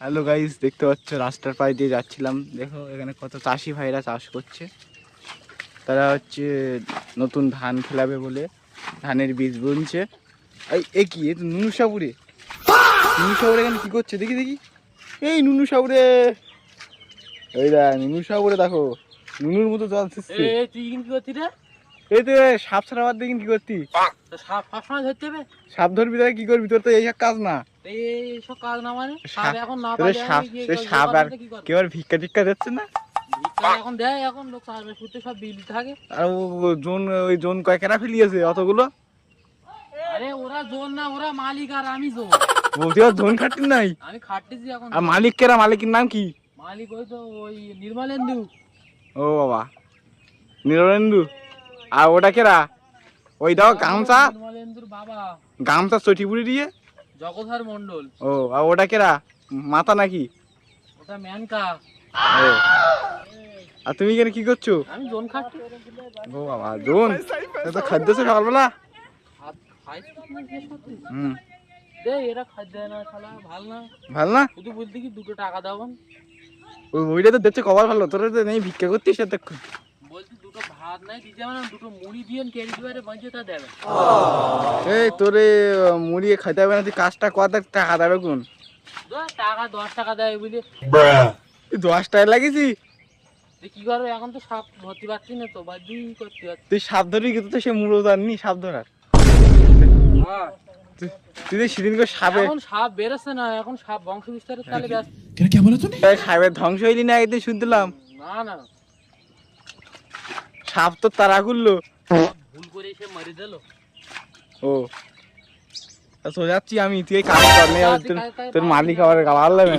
Hello guys, দেখতে পাচ্ছ রাস্তার পাশ দিয়ে যাচ্ছিলাম। দেখো এখানে কত চাষি ভাইরা চাষ করছে। তারা হচ্ছে নতুন ধান খেলাবে বলে ধানের বীজ বুনছে। এ কি, এ তো নুনু সাবুরে। নুনু সাবুরে এখানে কি করছে দেখি দেখি। এই নুনু সাবুরে, এই দেখ নুনু সাবুরে, দেখো নুনুর মতো জল দিচ্ছে। তুই কি করতি রে? এই তো সাপ ছাড়াবার দেখি কি করতি। সাপ সবসময় ধরতে হবে? সাপ ধরবি তাহলে কি করবি? তোর তো এইসব কাজ না। এইসব কাজ না মানে সাপ এখন না তোর পালে সাপ, সাপ আর কেউ আর ভিক্ষা টিক্ষা দিচ্ছে না। এখন দেয়, এখন লোক চাষবাস করতে সব বিল থাকে। আর ও জোন, ওই জোন কয়কেরা ফেলিয়েছে অতগুলো। আরে ওরা জোন না, ওরা মালিক আর আমি জোন। বলতে জোন খাটতি নাই? আমি খাটতেছি এখন। আর মালিক কেরা? মালিকের নাম কি? মালিক ওই তো ওই নির্মলেন্দু। ও বাবা, নীরেন্দু। আর ওটা কেরা? ওই দাও গামছা, নির্মলেন্দুর বাবা গামছা চটিপুরি দিয়ে জগধার মন্ডল। ও, আর ওটা কেরা? মাথা নাকি? ওটা ম্যানকা। ও, আর তুমি এখানে কি করছো? আমি জোন খাটছি। ও বাবা, জোন তো খাদ্য সকালবেলা। হুম, দে এরা খাদ্য দেয় না শালা, ভাল না। ভাল না? শুধু বলতে কি 2 টাকা দাও। ওইটা তো দেখছে কবার ভালো, তোরা তো নেই ভিক্ষা করতিস এতক্ষণ। বলছি 2টো ভাত নাই দিতে মানে 2টো মুড়ি দিয়ে কেড়ে দিবারে বাঁচে তা দেবে। এই তোরে মুড়িয়ে খাইতে হবে না, তুই কাজটা কর, টাকা দেবে কোন? টাকা 10 টাকা দেয় বলে। তুই 10 টাকা লাগিয়েছি? কি করবে এখন তো সাপ ধরতে পারছি না তো, বাধ্য করতে পারছি। তুই সাপ ধরবি কিন্তু, তো সে মূলত জাননি সাপ ধরার। তুই যে সেদিন করে সাপে, এখন সাপ বেরোচ্ছে না, এখন সাপ বংশ বিস্তারের তালে ব্যস্ত। সাপের ধ্বংস হইলি না একদিন শুনছিলাম। না না, সাপ তো তারা করলো, ভুল করে এসে মারি দিল। ও তো যাচ্ছি আমি, তুই এই কাজ কর, তোর মালিক আবার গাওয়ার লাগবে।